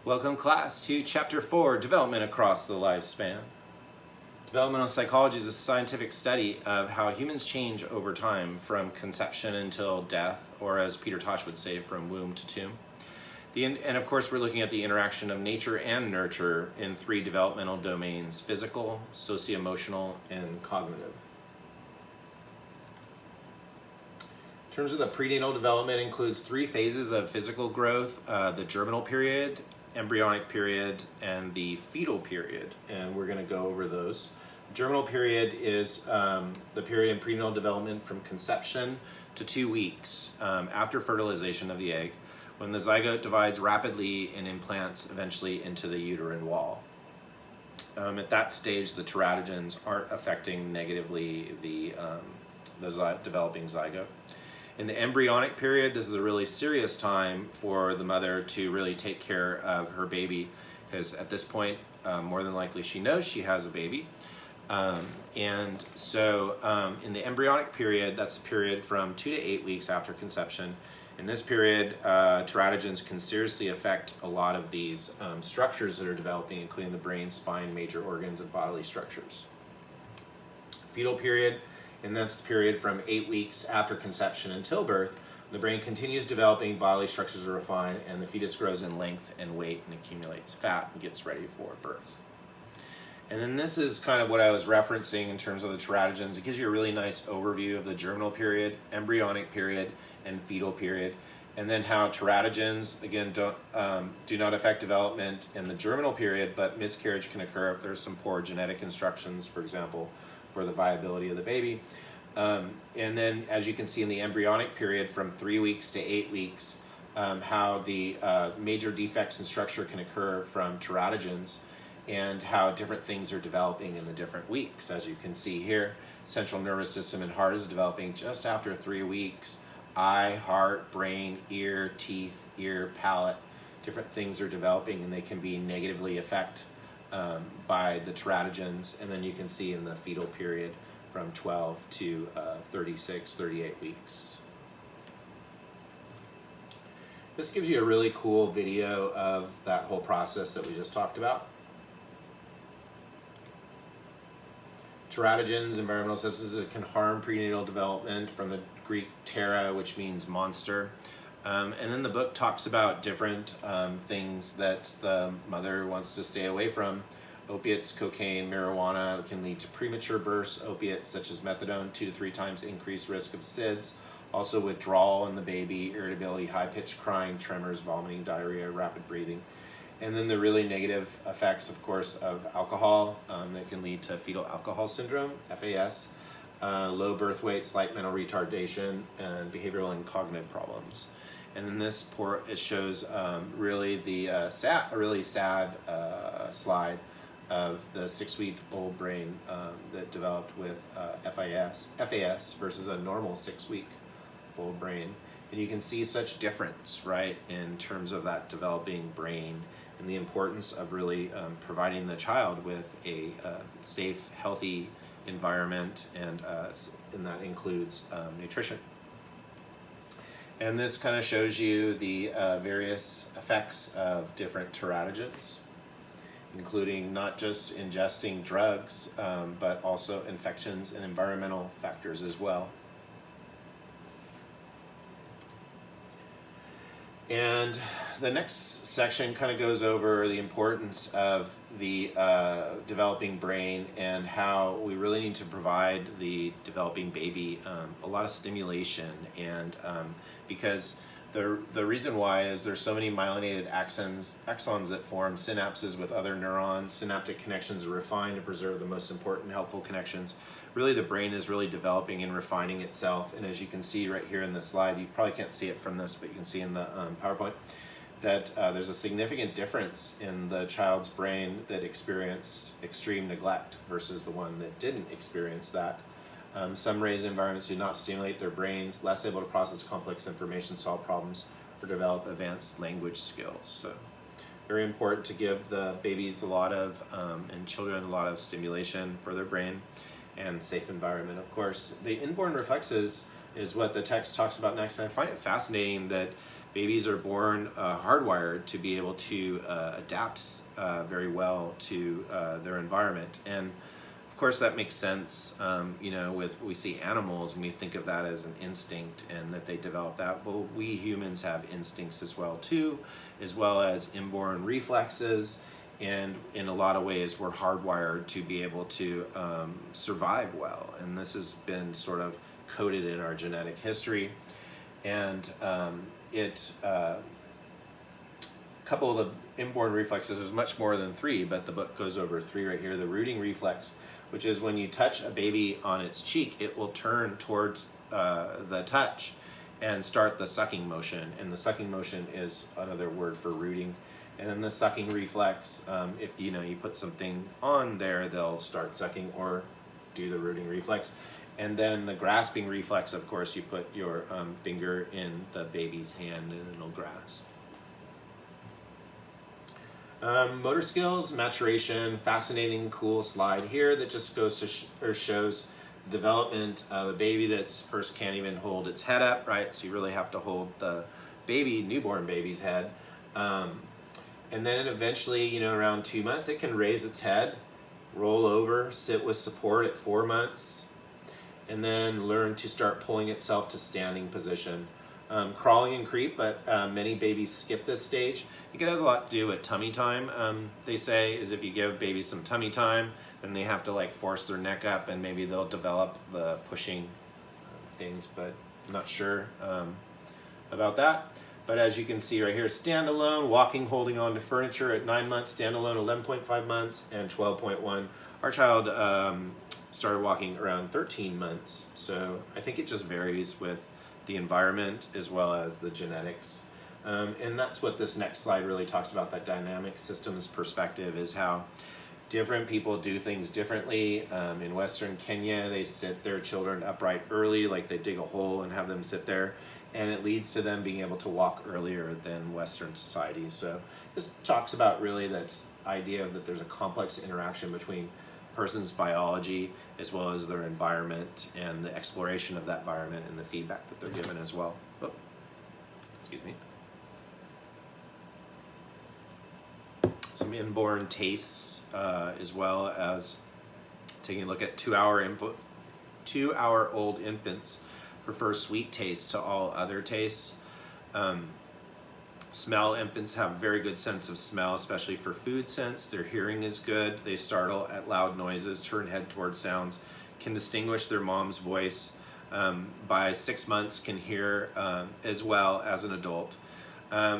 Welcome class to Chapter 4, Development Across the Lifespan. Developmental psychology is a scientific study of how humans change over time from conception until death, or as Peter Tosh would say, from womb to tomb. And of course, we're looking at the interaction of nature and nurture in 3 developmental domains: physical, socio-emotional, and cognitive. In terms of the prenatal development, includes 3 phases of physical growth: the germinal period, embryonic period, and the fetal period, and we're going to go over those. Germinal period is the period in prenatal development from conception to 2 weeks after fertilization of the egg, when the zygote divides rapidly and implants eventually into the uterine wall. At that stage, the teratogens aren't affecting negatively the developing zygote. In the embryonic period, this is a really serious time for the mother to really take care of her baby, because at this point, more than likely she knows she has a baby. In the embryonic period, that's a period from 2 to 8 weeks after conception. In this period, teratogens can seriously affect a lot of these structures that are developing, including the brain, spine, major organs, and bodily structures. Fetal period, and that's the period from 8 weeks after conception until birth. The brain continues developing, bodily structures are refined, and the fetus grows in length and weight and accumulates fat and gets ready for birth. And then this is kind of what I was referencing in terms of the teratogens. It gives you a really nice overview of the germinal period, embryonic period, and fetal period, and then how teratogens, again, do not affect development in the germinal period, but miscarriage can occur if there's some poor genetic instructions, for example, for the viability of the baby. And then, as you can see in the embryonic period, from 3 weeks to 8 weeks, how the major defects in structure can occur from teratogens, and how different things are developing in the different weeks. As you can see here, central nervous system and heart is developing just after 3 weeks. Eye, heart, brain, ear, teeth, ear, palate, different things are developing, and they can be negatively affected by the teratogens. And then you can see in the fetal period from 12 to 36, 38 weeks. This gives you a really cool video of that whole process that we just talked about. Teratogens, environmental substances that can harm prenatal development, from the Greek terra, which means monster. And then the book talks about different things that the mother wants to stay away from. Opiates, cocaine, marijuana can lead to premature births. Opiates such as methadone, 2 to 3 times increased risk of SIDS. Also withdrawal in the baby, irritability, high-pitched crying, tremors, vomiting, diarrhea, rapid breathing. And then the really negative effects, of course, of alcohol that can lead to fetal alcohol syndrome, FAS, low birth weight, slight mental retardation, and behavioral and cognitive problems. And then this it shows really a really sad slide of the 6-week-old brain that developed with FAS versus a normal 6-week-old brain. And you can see such difference, right, in terms of that developing brain, and the importance of really providing the child with a safe, healthy environment, and that includes nutrition. And this kind of shows you the various effects of different teratogens, including not just ingesting drugs, but also infections and environmental factors as well. And the next section kind of goes over the importance of the developing brain, and how we really need to provide the developing baby a lot of stimulation, and because the reason why is there's so many myelinated axons that form synapses with other neurons. Synaptic connections are refined to preserve the most important helpful connections. Really, the brain is really developing and refining itself. And as you can see right here in the slide, you probably can't see it from this, but you can see in the PowerPoint that there's a significant difference in the child's brain that experienced extreme neglect versus the one that didn't experience that. Some raised environments do not stimulate their brains, less able to process complex information, solve problems, or develop advanced language skills. So very important to give the babies and children a lot of stimulation for their brain, and safe environment, of course. The inborn reflexes is what the text talks about next, and I find it fascinating that babies are born hardwired to be able to adapt very well to their environment. And of course that makes sense, you know, we see animals and we think of that as an instinct and that they develop that. Well, we humans have instincts as well too, as well as inborn reflexes. And in a lot of ways, we're hardwired to be able to survive well. And this has been sort of coded in our genetic history. And a couple of the inborn reflexes, there's much more than 3, but the book goes over 3 right here. The rooting reflex, which is when you touch a baby on its cheek, it will turn towards the touch and start the sucking motion. And the sucking motion is another word for rooting. And then the sucking reflex, if you put something on there, they'll start sucking or do the rooting reflex. And then the grasping reflex, of course, you put your finger in the baby's hand and it'll grasp. Motor skills, maturation, fascinating, cool slide here that just goes to shows the development of a baby that's first can't even hold its head up, right? So you really have to hold the newborn baby's head. And then eventually, around 2 months, it can raise its head, roll over, sit with support at 4 months, and then learn to start pulling itself to standing position. Crawling and creep, but many babies skip this stage. I think it has a lot to do with tummy time. They say is if you give babies some tummy time, then they have to like force their neck up and maybe they'll develop the pushing things, but I'm not sure about that. But as you can see right here, standalone, walking, holding on to furniture at 9 months, standalone 11.5 months, and 12.1. Our child started walking around 13 months. So I think it just varies with the environment as well as the genetics. And that's what this next slide really talks about, that dynamic systems perspective, is how different people do things differently. In Western Kenya, they sit their children upright early, like they dig a hole and have them sit there. And it leads to them being able to walk earlier than Western society. So this talks about really that idea of that there's a complex interaction between a person's biology as well as their environment and the exploration of that environment and the feedback that they're given as well. Oh, excuse me. Some inborn tastes as well as taking a look at 2-hour-old infants prefer sweet taste to all other tastes. Smell, infants have a very good sense of smell, especially for food sense. Their hearing is good. They startle at loud noises, turn head towards sounds, can distinguish their mom's voice. By 6 months can hear as well as an adult.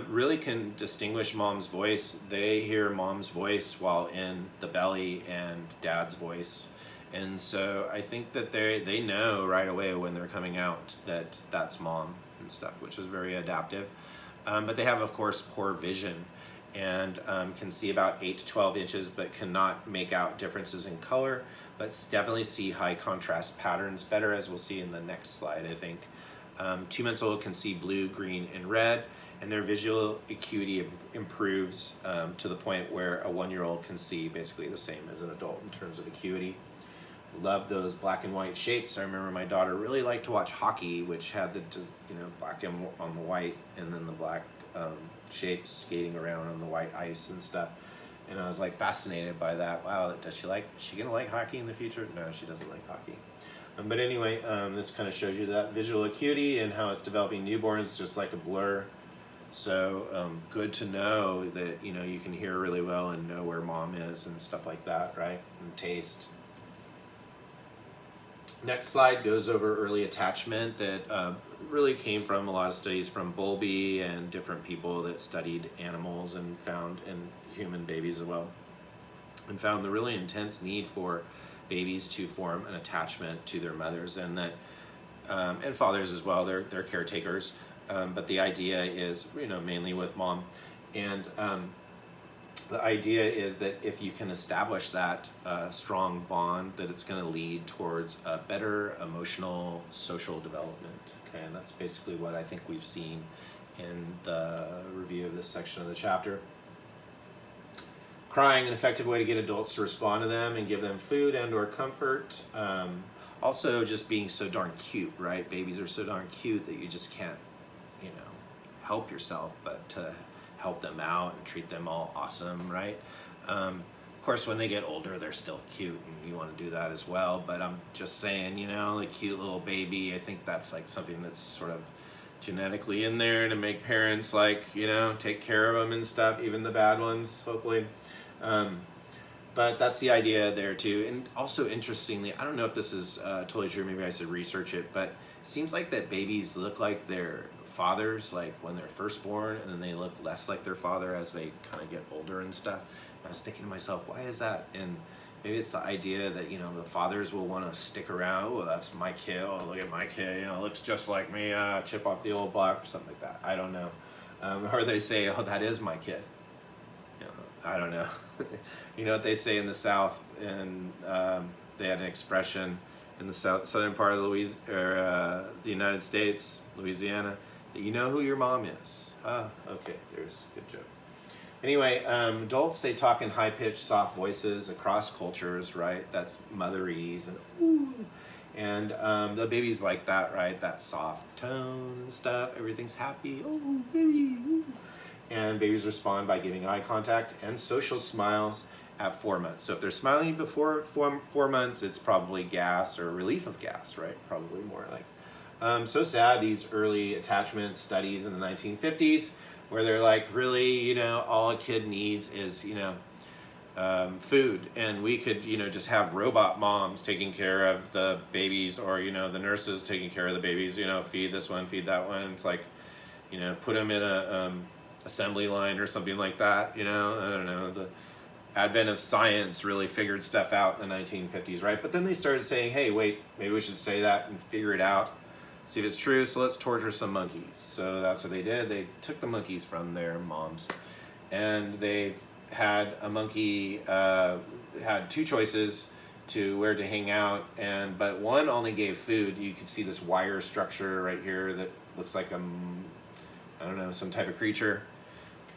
Really can distinguish mom's voice. They hear mom's voice while in the belly and dad's voice. And so I think that they know right away when they're coming out that that's mom and stuff, which is very adaptive. But they have, of course, poor vision and can see about 8 to 12 inches, but cannot make out differences in color, but definitely see high contrast patterns better, as we'll see in the next slide, I think. 2 months old can see blue, green, and red, and their visual acuity improves to the point where a 1-year-old can see basically the same as an adult in terms of acuity. Love those black and white shapes. I remember my daughter really liked to watch hockey, which had the black and on the white, and then the black shapes skating around on the white ice and stuff. And I was like fascinated by that. Wow, is she gonna like hockey in the future? No, she doesn't like hockey. But anyway, this kind of shows you that visual acuity and how it's developing newborns, just like a blur. So good to know that you can hear really well and know where mom is and stuff like that, right? And taste. Next slide goes over early attachment that really came from a lot of studies from Bowlby and different people that studied animals and found in human babies as well, and found the really intense need for babies to form an attachment to their mothers, and that and fathers as well. They're caretakers, but the idea is mainly with mom, and the idea is that if you can establish that strong bond, that it's going to lead towards a better emotional, social development. Okay, and that's basically what I think we've seen in the review of this section of the chapter. Crying, an effective way to get adults to respond to them and give them food and or comfort. Also just being so darn cute, right? Babies are so darn cute that you just can't, help yourself, but to help them out and treat them all awesome, right? Of course, when they get older, they're still cute, and you want to do that as well. But I'm just saying, you know, like cute little baby, I think that's like something that's sort of genetically in there to make parents like, you know, take care of them and stuff, even the bad ones, hopefully. But that's the idea there too. And also interestingly, I don't know if this is totally true, maybe I should research it, but it seems like that babies look like their fathers like when they're first born, and then they look less like their father as they kind of get older and stuff. And I was thinking to myself, why is that? And maybe it's the idea that, you know, the fathers will want to stick around. Oh, that's my kid. Oh, look at my kid. You know, looks just like me. Chip off the old block or something like that. I don't know. Or they say, oh, that is my kid. You know, I don't know. You know what they say in the South, and they had an expression in the southern part of the United States, Louisiana, that you know who your mom is. Okay, there's a good joke. Anyway, adults, they talk in high-pitched, soft voices across cultures, right? That's motherese and ooh. And the babies like that, right? That soft tone and stuff. Everything's happy. Oh, baby. Ooh. And babies respond by giving eye contact and social smiles at 4 months. So if they're smiling before 4 months, it's probably gas or relief of gas, right? Probably more like. So sad, these early attachment studies in the 1950s, where they're like, really, you know, all a kid needs is, you know, food. And we could, you know, just have robot moms taking care of the babies, or, you know, the nurses taking care of the babies, you know, feed this one, feed that one. It's like, you know, put them in a assembly line or something like that, you know, I don't know. The advent of science really figured stuff out in the 1950s, right? But then they started saying, hey, wait, maybe we should say that and figure it out, see if it's true, so let's torture some monkeys. So that's what they did. They took the monkeys from their moms, and they had a monkey, had two choices to where to hang out, but one only gave food. You could see this wire structure right here that looks like I don't know, some type of creature.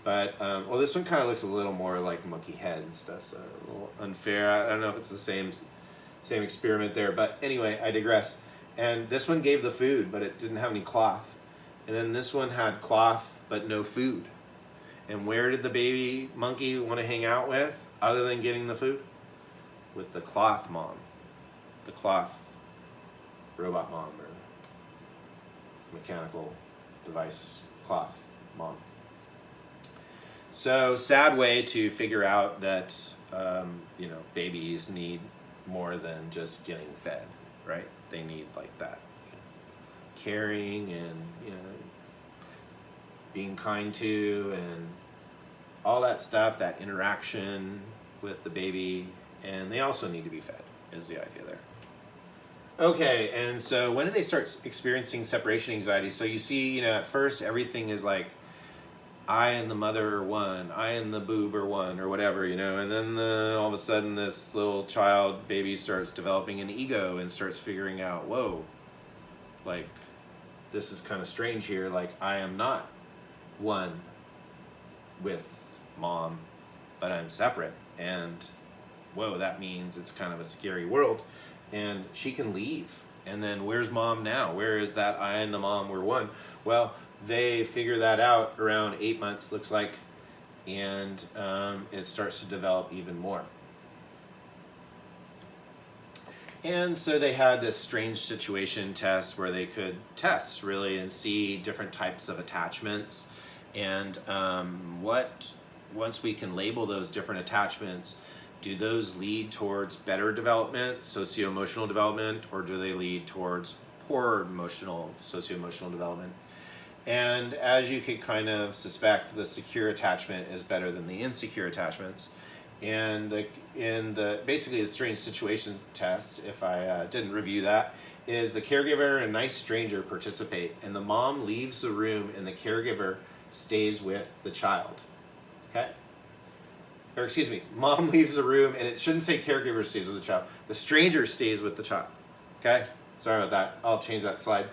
But, well, this one kind of looks a little more like monkey head and stuff, so a little unfair. I don't know if it's the same experiment there, but anyway, I digress. And this one gave the food, but it didn't have any cloth. And then this one had cloth, but no food. And where did the baby monkey want to hang out with, other than getting the food? With the cloth mom. The cloth robot mom, or mechanical device cloth mom. So, sad way to figure out that, you know, babies need more than just getting fed, right? They need like that, you know, caring and, you know, being kind to, and all that stuff, that interaction with the baby, and they also need to be fed, is the idea there. Okay, and so when do they start experiencing separation anxiety? So you see, you know, at first everything is like, I and the mother are one, I and the boob are one, or whatever, you know, and then all of a sudden this little child, baby, starts developing an ego and starts figuring out, whoa, like, this is kind of strange here, like, I am not one with mom, but I'm separate, and whoa, that means it's kind of a scary world, and she can leave, and then where's mom now? Where is that I and the mom were one? Well, they figure that out around 8 months, looks like, and it starts to develop even more. And so they had this strange situation test where they could test really and see different types of attachments, and once we can label those different attachments, do those lead towards better development, socio-emotional development, or do they lead towards poor socio-emotional development? And as you could kind of suspect, the secure attachment is better than the insecure attachments. And basically the strange situation test, if I didn't review that, is the caregiver and a nice stranger participate, and the mom leaves the room and the caregiver stays with the child. Okay? Or excuse me, mom leaves the room, and it shouldn't say caregiver stays with the child. The stranger stays with the child. Okay? Sorry about that. I'll change that slide.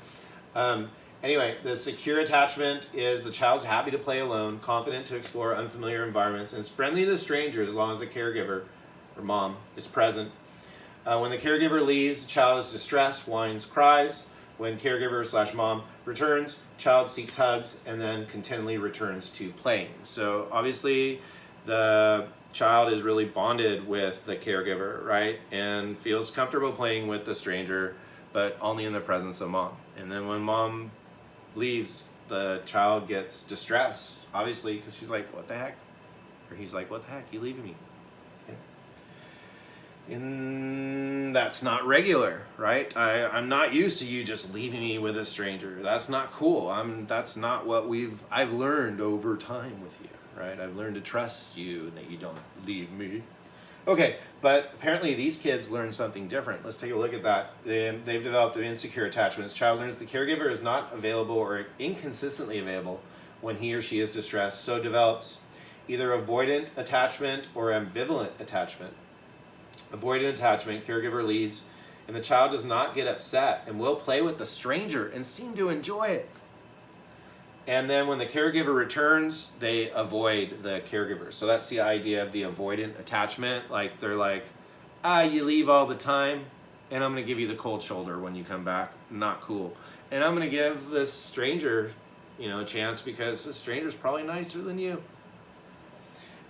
Anyway, the secure attachment is the child's happy to play alone, confident to explore unfamiliar environments, and is friendly to strangers as long as the caregiver, or mom, is present. When the caregiver leaves, the child is distressed, whines, cries. When caregiver/mom returns, child seeks hugs and then continually returns to playing. So obviously the child is really bonded with the caregiver, right? And feels comfortable playing with the stranger, but only in the presence of mom. And then when mom leaves, the child gets distressed, obviously, because she's like, what the heck? Or he's like, what the heck, you leaving me? And that's not regular, right? I'm not used to you just leaving me with a stranger. That's not cool. That's not what I've learned over time with you, right? I've learned to trust you and that you don't leave me. Okay, but apparently these kids learn something different. Let's take a look at that. They've developed insecure attachments. Child learns the caregiver is not available or inconsistently available when he or she is distressed, so develops either avoidant attachment or ambivalent attachment. Avoidant attachment, caregiver leads, and the child does not get upset and will play with the stranger and seem to enjoy it. And then when the caregiver returns, they avoid the caregiver. So that's the idea of the avoidant attachment. Like they're like, you leave all the time, and I'm going to give you the cold shoulder when you come back. Not cool. And I'm going to give this stranger, a chance because the stranger's probably nicer than you.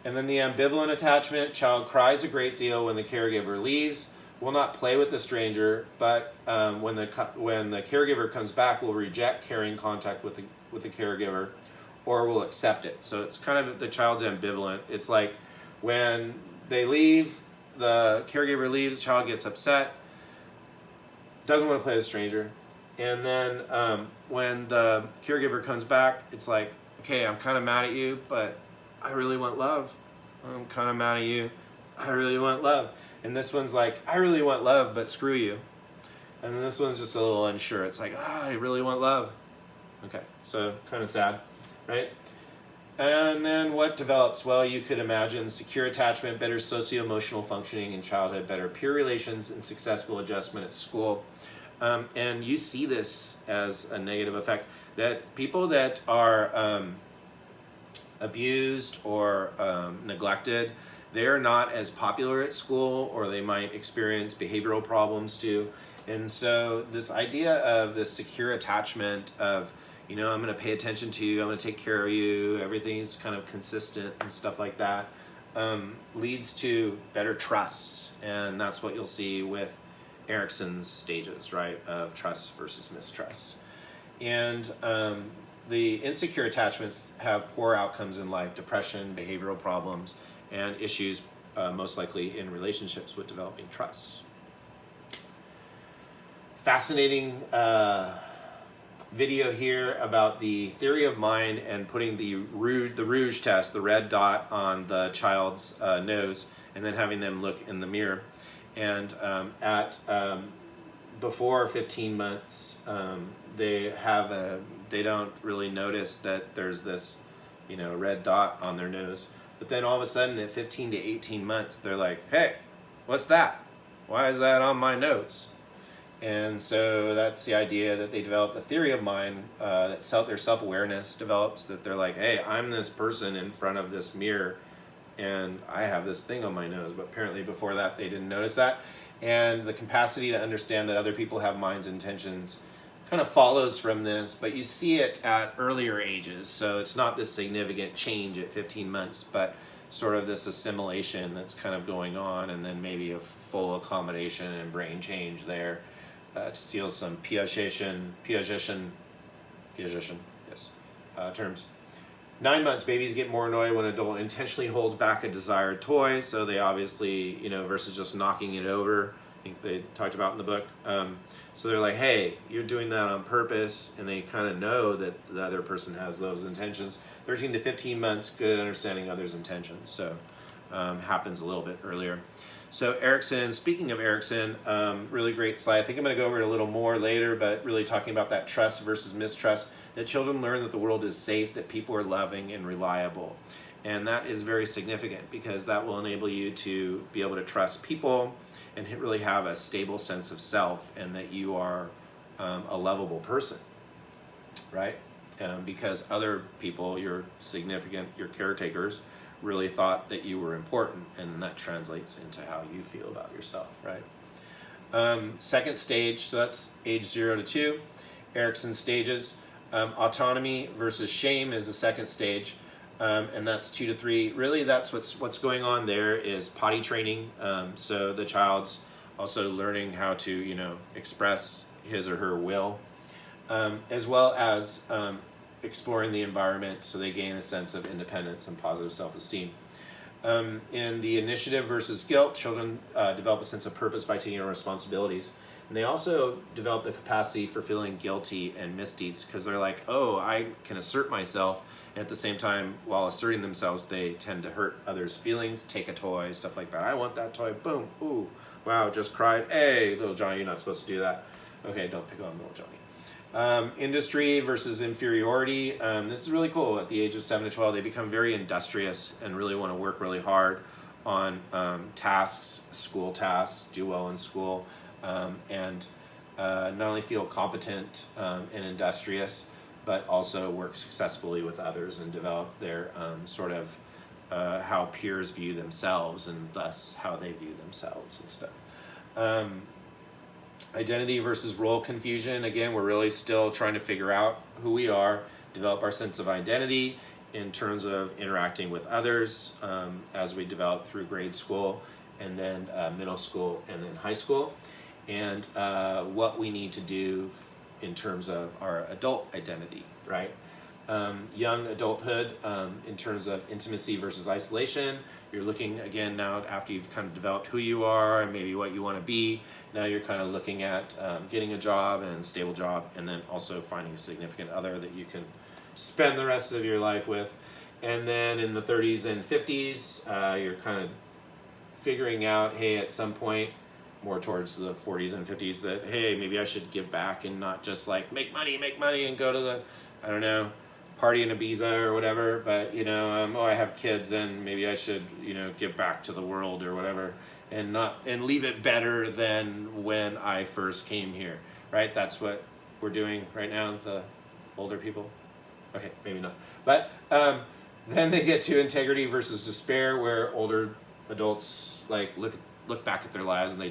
And then the ambivalent attachment, child cries a great deal when the caregiver leaves, will not play with the stranger, but when the caregiver comes back, will reject carrying contact with the caregiver, or will accept it. So it's kind of the child's ambivalent. It's like when they leave, the caregiver leaves, the child gets upset, doesn't want to play with the stranger, and then when the caregiver comes back, it's like, okay, I'm kind of mad at you, but I really want love. I'm kind of mad at you. I really want love. And this one's like, I really want love, but screw you. And then this one's just a little unsure. It's like, I really want love. Okay, so kind of sad, right? And then what develops? Well, you could imagine secure attachment, better socio-emotional functioning in childhood, better peer relations, and successful adjustment at school. And you see this as a negative effect, that people that are abused or neglected, they're not as popular at school, or they might experience behavioral problems too. And so this idea of this secure attachment of, I'm going to pay attention to you, I'm going to take care of you, everything's kind of consistent and stuff like that, leads to better trust. And that's what you'll see with Erikson's stages, right, of trust versus mistrust. And the insecure attachments have poor outcomes in life, depression, behavioral problems, and issues most likely in relationships with developing trust. Fascinating video here about the theory of mind and putting the rouge test, the red dot on the child's nose, and then having them look in the mirror. And before 15 months, they don't really notice that there's this, red dot on their nose. But then all of a sudden at 15 to 18 months, they're like, hey, what's that? Why is that on my nose? And so that's the idea that they develop the theory of mind, that their self-awareness develops, that they're like, hey, I'm this person in front of this mirror, and I have this thing on my nose. But apparently before that, they didn't notice that. And the capacity to understand that other people have minds and intentions kind of follows from this, but you see it at earlier ages. So it's not this significant change at 15 months, but sort of this assimilation that's kind of going on, and then maybe a full accommodation and brain change there. To steal some Piaget, yes, terms. 9 months, babies get more annoyed when an adult intentionally holds back a desired toy. So they obviously, versus just knocking it over. I think they talked about in the book. So they're like, hey, you're doing that on purpose. And they kind of know that the other person has those intentions. 13 to 15 months, good at understanding others' intentions. So happens a little bit earlier. So Erikson, speaking of Erikson, really great slide. I think I'm going to go over it a little more later, but really talking about that trust versus mistrust, that children learn that the world is safe, that people are loving and reliable. And that is very significant because that will enable you to be able to trust people and really have a stable sense of self, and that you are a lovable person, right? Because other people, your caretakers, really thought that you were important, and that translates into how you feel about yourself, right? Second stage, so that's age 0 to 2. Erikson stages. Autonomy versus shame is the second stage, and that's 2 to 3. Really, that's what's going on there is potty training. So the child's also learning how to, express his or her will, as well as exploring the environment, so they gain a sense of independence and positive self-esteem. In the initiative versus guilt, children develop a sense of purpose by taking on responsibilities. And they also develop the capacity for feeling guilty and misdeeds, because they're like, oh, I can assert myself. And at the same time, while asserting themselves, they tend to hurt others' feelings, take a toy, stuff like that. I want that toy. Boom. Ooh. Wow, just cried. Hey, little Johnny, you're not supposed to do that. Okay, don't pick on little Johnny. Industry versus inferiority. This is really cool. At the age of 7 to 12, they become very industrious and really want to work really hard on tasks, school tasks, do well in school, and not only feel competent and industrious, but also work successfully with others and develop their sort of how peers view themselves and thus how they view themselves and stuff. Identity versus role confusion. Again, we're really still trying to figure out who we are, develop our sense of identity in terms of interacting with others as we develop through grade school and then middle school and then high school, and what we need to do in terms of our adult identity, right? Young adulthood in terms of intimacy versus isolation. You're looking again now after you've kind of developed who you are and maybe what you want to be. Now you're kind of looking at getting a job and stable job, and then also finding a significant other that you can spend the rest of your life with. And then in the 30s and 50s, you're kind of figuring out, hey, at some point, more towards the 40s and 50s, that, hey, maybe I should give back and not just like make money and go to the, I don't know, party in Ibiza or whatever, but I have kids and maybe I should give back to the world or whatever, and leave it better than when I first came here, right? That's what we're doing right now, the older people. Okay, maybe not, but then they get to integrity versus despair, where older adults like look back at their lives and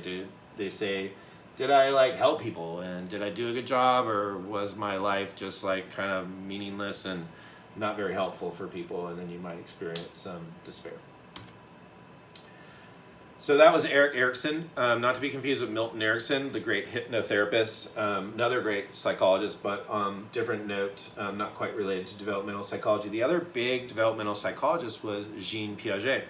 they say, did I help people, and did I do a good job, or was my life just kind of meaningless and not very helpful for people? And then you might experience some despair. So that was Erikson, not to be confused with Milton Erickson, the great hypnotherapist, another great psychologist, but different note, not quite related to developmental psychology. The other big developmental psychologist was Jean Piaget,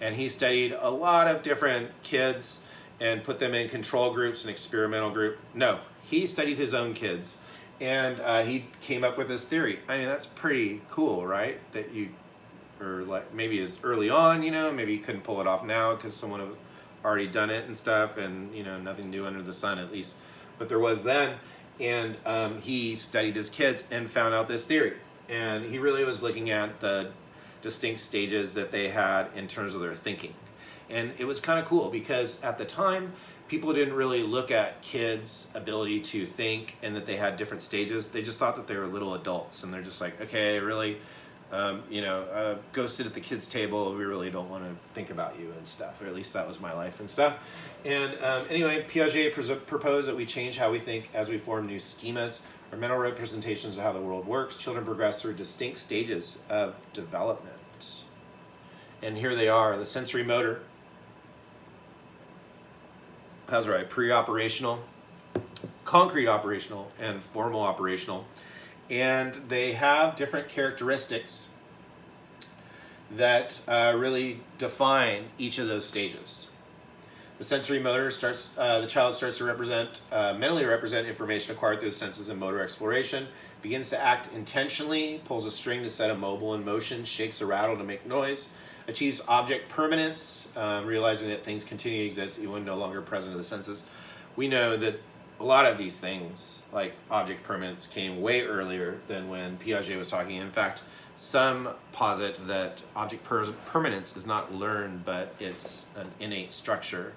and he studied a lot of different kids and put them in control groups and experimental group. No, he studied his own kids, and he came up with this theory. I mean, that's pretty cool, right? That or maybe as early on, maybe you couldn't pull it off now because someone had already done it and stuff, and nothing new under the sun, at least, but there was then. And he studied his kids and found out this theory, and he really was looking at the distinct stages that they had in terms of their thinking. And it was kind of cool because at the time, people didn't really look at kids' ability to think and that they had different stages. They just thought that they were little adults, and they're just like, okay, really, go sit at the kids' table. We really don't want to think about you and stuff, or at least that was my life and stuff. And anyway, Piaget proposed that we change how we think as we form new schemas or mental representations of how the world works. Children progress through distinct stages of development. And here they are, the sensory motor. That's right, pre-operational, concrete operational, and formal operational. And they have different characteristics that really define each of those stages. The sensory motor starts, the child starts to mentally represent information acquired through the senses and motor exploration, begins to act intentionally, pulls a string to set a mobile in motion, shakes a rattle to make noise, achieves object permanence, realizing that things continue to exist even when no longer present to the senses. We know that a lot of these things, like object permanence, came way earlier than when Piaget was talking. In fact, some posit that object permanence is not learned, but it's an innate structure,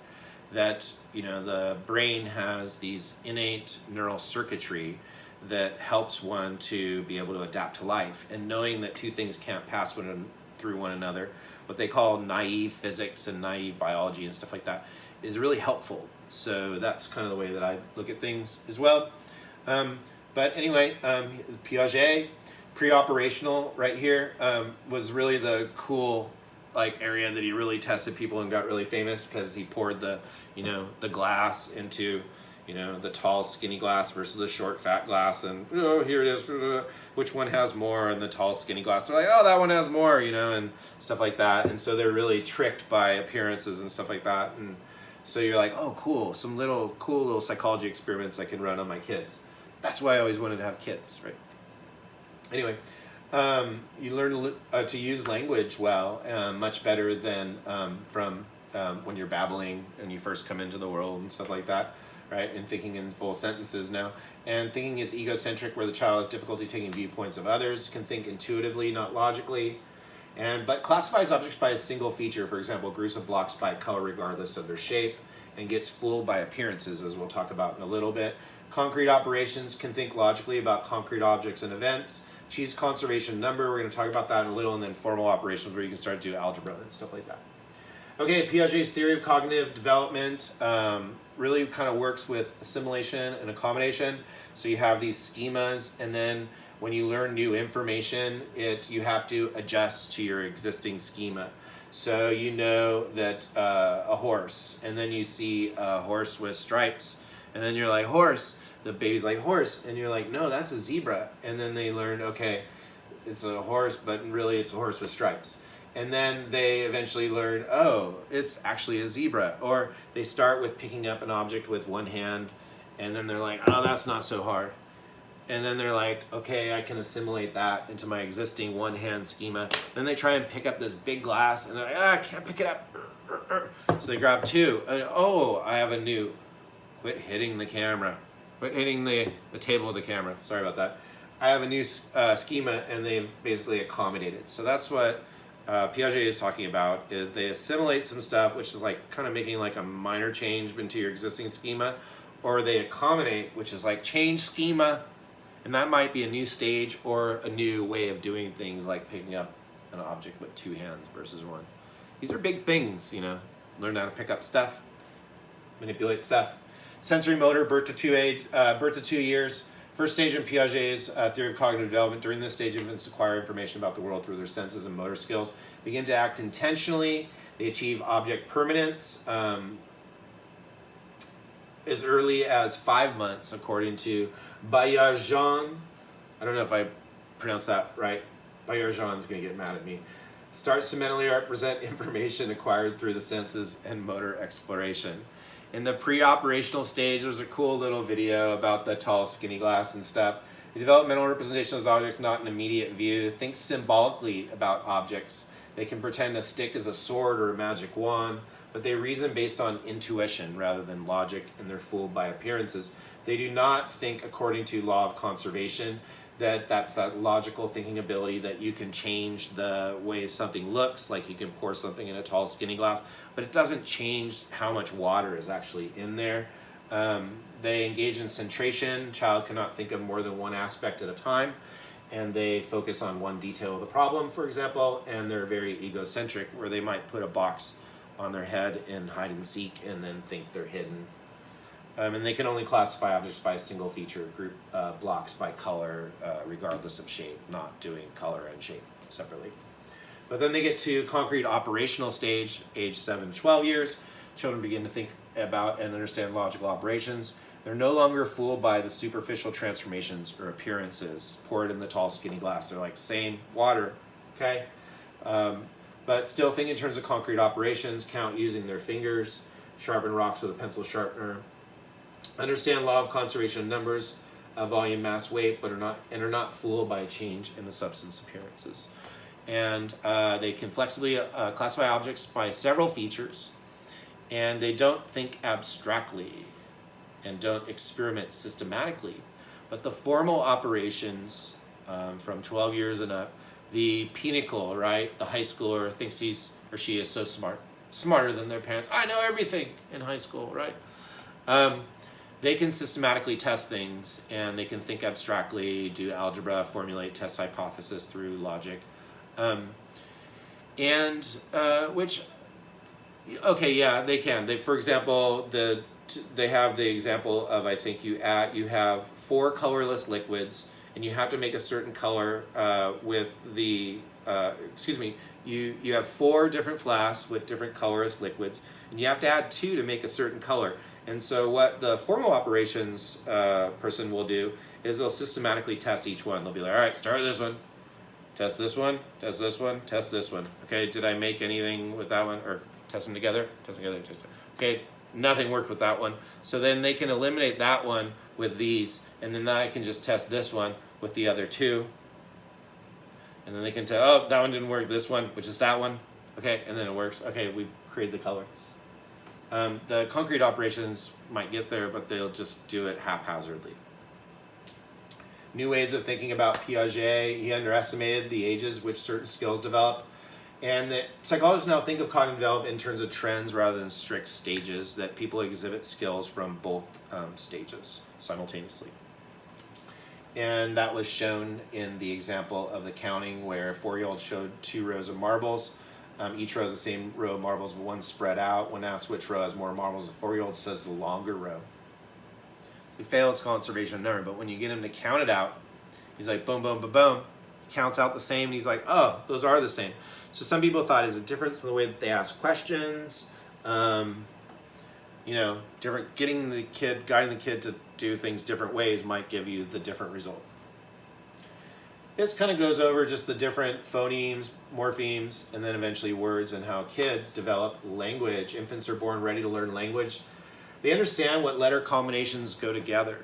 that the brain has these innate neural circuitry that helps one to be able to adapt to life. And knowing that two things can't pass through one another, what they call naive physics and naive biology and stuff like that, is really helpful. So that's kind of the way that I look at things as well. But anyway, Piaget, pre-operational right here, was really the cool area that he really tested people and got really famous because he poured the glass into the tall skinny glass versus the short fat glass, and here it is, which one has more, and the tall skinny glass, they're like, oh, that one has more, and stuff like that. And so they're really tricked by appearances and stuff like that. And so you're like, oh, cool, some cool little psychology experiments I can run on my kids. That's why I always wanted to have kids, right? Anyway, you learn to use language well, much better than from when you're babbling and you first come into the world and stuff like that, right? And thinking in full sentences now. And thinking is egocentric, where the child has difficulty taking viewpoints of others, can think intuitively, not logically, but classifies objects by a single feature, for example, groups of blocks by color regardless of their shape, and gets fooled by appearances, as we'll talk about in a little bit. Concrete operations, can think logically about concrete objects and events. Choose conservation number, we're going to talk about that in a little, and then formal operations where you can start to do algebra and stuff like that. Okay, Piaget's theory of cognitive development really kind of works with assimilation and accommodation. So you have these schemas, and then when you learn new information, you have to adjust to your existing schema. So you know that a horse, and then you see a horse with stripes, and then you're like, horse. The baby's like, horse, and you're like, no, that's a zebra. And then they learn, okay, it's a horse, but really it's a horse with stripes. And then they eventually learn, oh, it's actually a zebra. Or they start with picking up an object with one hand, and then they're like, oh, that's not so hard. And then they're like, okay, I can assimilate that into my existing one-hand schema. Then they try and pick up this big glass, and they're like, I can't pick it up. So they grab two, and oh, I have a new, quit hitting the camera. Quit hitting the table of the camera. Sorry about that. I have a new schema, and they've basically accommodated. So that's what Piaget is talking about, is they assimilate some stuff, which is like kind of making like a minor change into your existing schema, or they accommodate, which is like change schema, and that might be a new stage or a new way of doing things, like picking up an object with two hands versus one. These are big things, learn how to pick up stuff, manipulate stuff. Sensory motor, birth to 2 years. First stage in Piaget's theory of cognitive development. During this stage, infants acquire information about the world through their senses and motor skills. Begin to act intentionally. They achieve object permanence as early as 5 months, according to Baillargeon. I don't know if I pronounced that right. Baillargeon's going to get mad at me. Starts to mentally represent information acquired through the senses and motor exploration. In the pre-operational stage, there's a cool little video about the tall, skinny glass and stuff. The developmental representation of objects, not an immediate view. Think symbolically about objects. They can pretend a stick is a sword or a magic wand, but they reason based on intuition rather than logic, and they're fooled by appearances. They do not think according to law of conservation, that's that logical thinking ability that you can change the way something looks, like you can pour something in a tall, skinny glass, but it doesn't change how much water is actually in there. They engage in centration. Child cannot think of more than one aspect at a time, and they focus on one detail of the problem, for example, and they're very egocentric, where they might put a box on their head in hide and seek and then think they're hidden. And they can only classify objects by a single feature, group blocks by color, regardless of shape, not doing color and shape separately. But then they get to concrete operational stage, age 7 to 12 years. Children begin to think about and understand logical operations. They're no longer fooled by the superficial transformations or appearances poured in the tall, skinny glass. They're like, same water, okay? But still think in terms of concrete operations, count using their fingers, sharpen rocks with a pencil sharpener, understand law of conservation of numbers, volume, mass, weight, but are not fooled by a change in the substance appearances. And they can flexibly classify objects by several features, and they don't think abstractly and don't experiment systematically. But the formal operations from 12 years and up, the pinnacle, right? The high schooler thinks he's or she is so smart, smarter than their parents. I know everything in high school, right? They can systematically test things, and they can think abstractly, do algebra, formulate test hypothesis through logic. Which, okay, yeah, they can. For example, the they have the example of, I think you have 4 colorless liquids, and you have to make a certain color with the, you have 4 different flasks with different colorless liquids, and you have to add 2 to make a certain color. And so what the formal operations person will do is they'll systematically test each one. They'll be like, all right, start with this one, test this one, test this one, test this one. Okay, did I make anything with that one? Or test them together, test them together, test them. Okay, nothing worked with that one. So then they can eliminate that one with these, and then I can just test this one with the other 2. And then they can tell, oh, that one didn't work, this one, which is that one. Okay, and then it works. Okay, we've created the color. The concrete operations might get there, but they'll just do it haphazardly. New ways of thinking about Piaget. He underestimated the ages which certain skills develop. And that psychologists now think of cognitive development in terms of trends rather than strict stages, that people exhibit skills from both stages simultaneously. And that was shown in the example of the counting where a 4-year-old showed 2 rows of marbles. Each row is the same row of marbles, but one spread out. When asked which row has more marbles, the 4-year-old says the longer row. He fails conservation of number, but when you get him to count it out, he's like, boom, boom, boom, boom. He counts out the same, and he's like, oh, those are the same. So some people thought is a difference in the way that they ask questions, different, guiding the kid to do things different ways might give you the different result. This kind of goes over just the different phonemes, morphemes, and then eventually words and how kids develop language. Infants are born ready to learn language. They understand what letter combinations go together.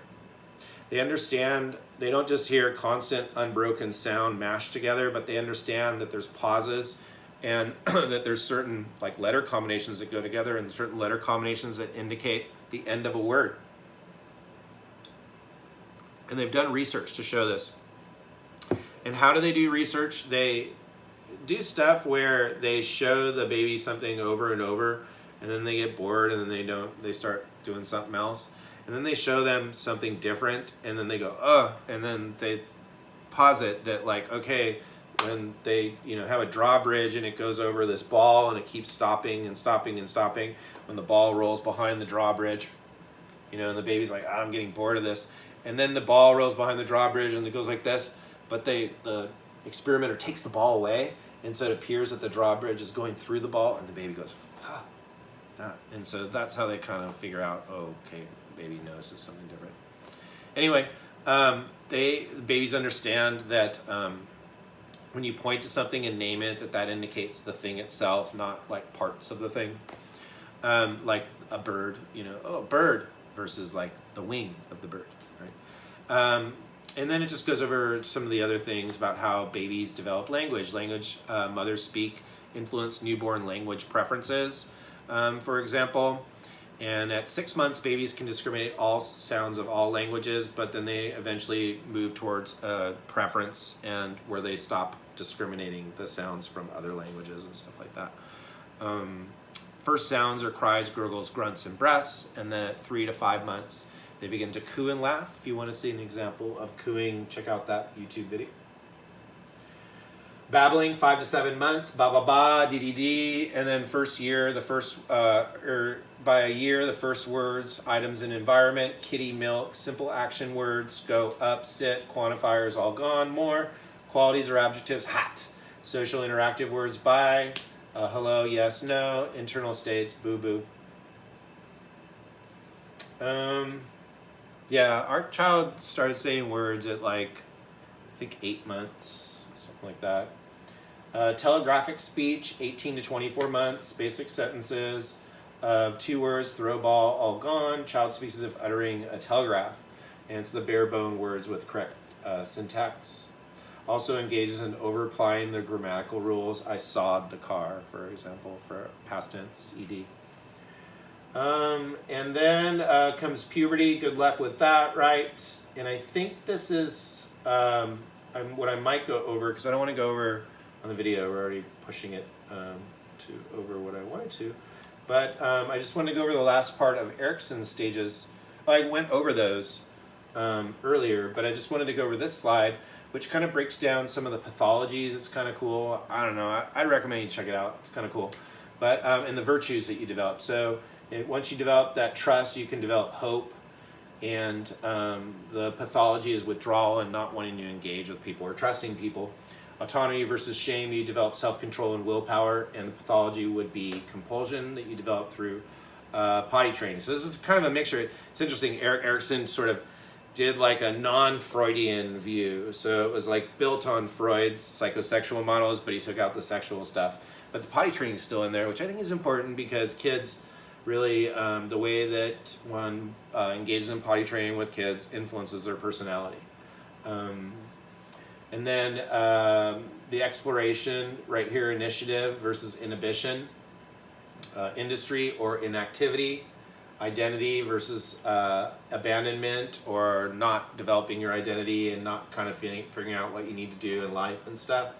They understand, they don't just hear constant unbroken sound mashed together, but they understand that there's pauses and that there's certain like letter combinations that go together and certain letter combinations that indicate the end of a word. And they've done research to show this. And how do they do research? They do stuff where they show the baby something over and over, and then they get bored, and then they start doing something else. And then they show them something different, and then they go, oh, and then they posit that like, okay, when they have a drawbridge and it goes over this ball and it keeps stopping and stopping and stopping, when the ball rolls behind the drawbridge, and the baby's like, I'm getting bored of this. And then the ball rolls behind the drawbridge and it goes like this, but the experimenter takes the ball away, and so it appears that the drawbridge is going through the ball, and the baby goes, ah. And so that's how they kind of figure out, oh, okay, the baby notices something different. Anyway, babies understand that when you point to something and name it, that indicates the thing itself, not like parts of the thing. Like a bird, oh, a bird versus like the wing of the bird, right? And then it just goes over some of the other things about how babies develop language. Mothers speak influence newborn language preferences, for example. And at 6 months, babies can discriminate all sounds of all languages, but then they eventually move towards a preference and where they stop discriminating the sounds from other languages and stuff like that. First sounds are cries, gurgles, grunts, and breaths, and then at 3 to 5 months, they begin to coo and laugh. If you want to see an example of cooing, check out that YouTube video. Babbling, 5 to 7 months, ba ba ba, dee dee dee, and then first year, by a year, the first words, items and environment, kitty, milk, simple action words, go, up, sit, quantifiers all gone, more, qualities or adjectives, hot, social interactive words, bye, hello, yes, no, internal states, boo boo. Yeah, our child started saying words at I think 8 months, something like that. Telegraphic speech, 18 to 24 months, basic sentences of 2 words, throw ball, all gone. Child speaks as if uttering a telegraph, and it's the bare bone words with correct syntax. Also engages in over-applying the grammatical rules. I sawed the car, for example, for past tense, ed. And then comes puberty. Good luck with that, right? And I think this is what I might go over, because I don't want to go over on the video. We're already pushing it to over what I wanted to. But I just wanted to go over the last part of Erikson's stages. I went over those earlier, but I just wanted to go over this slide, which kind of breaks down some of the pathologies. It's kind of cool. I don't know. I'd recommend you check it out. It's kind of cool. But and the virtues that you develop. So Once you develop that trust, you can develop hope. And the pathology is withdrawal and not wanting to engage with people or trusting people. Autonomy versus shame, you develop self-control and willpower, and the pathology would be compulsion that you develop through potty training. So this is kind of a mixture. It's interesting, Erikson sort of did like a non-Freudian view. So it was like built on Freud's psychosexual models, but he took out the sexual stuff. But the potty training is still in there, which I think is important because kids really, the way that one engages in potty training with kids influences their personality. And then the exploration, right here, initiative versus inhibition, industry or inactivity, identity versus abandonment or not developing your identity and not kind of figuring out what you need to do in life and stuff.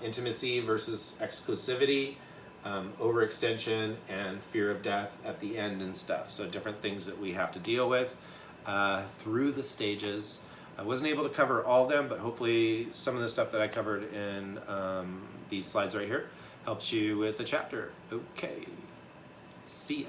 Intimacy versus exclusivity, overextension, and fear of death at the end and stuff. So different things that we have to deal with through the stages. I wasn't able to cover all of them, but hopefully some of the stuff that I covered in these slides right here helps you with the chapter. Okay, see ya.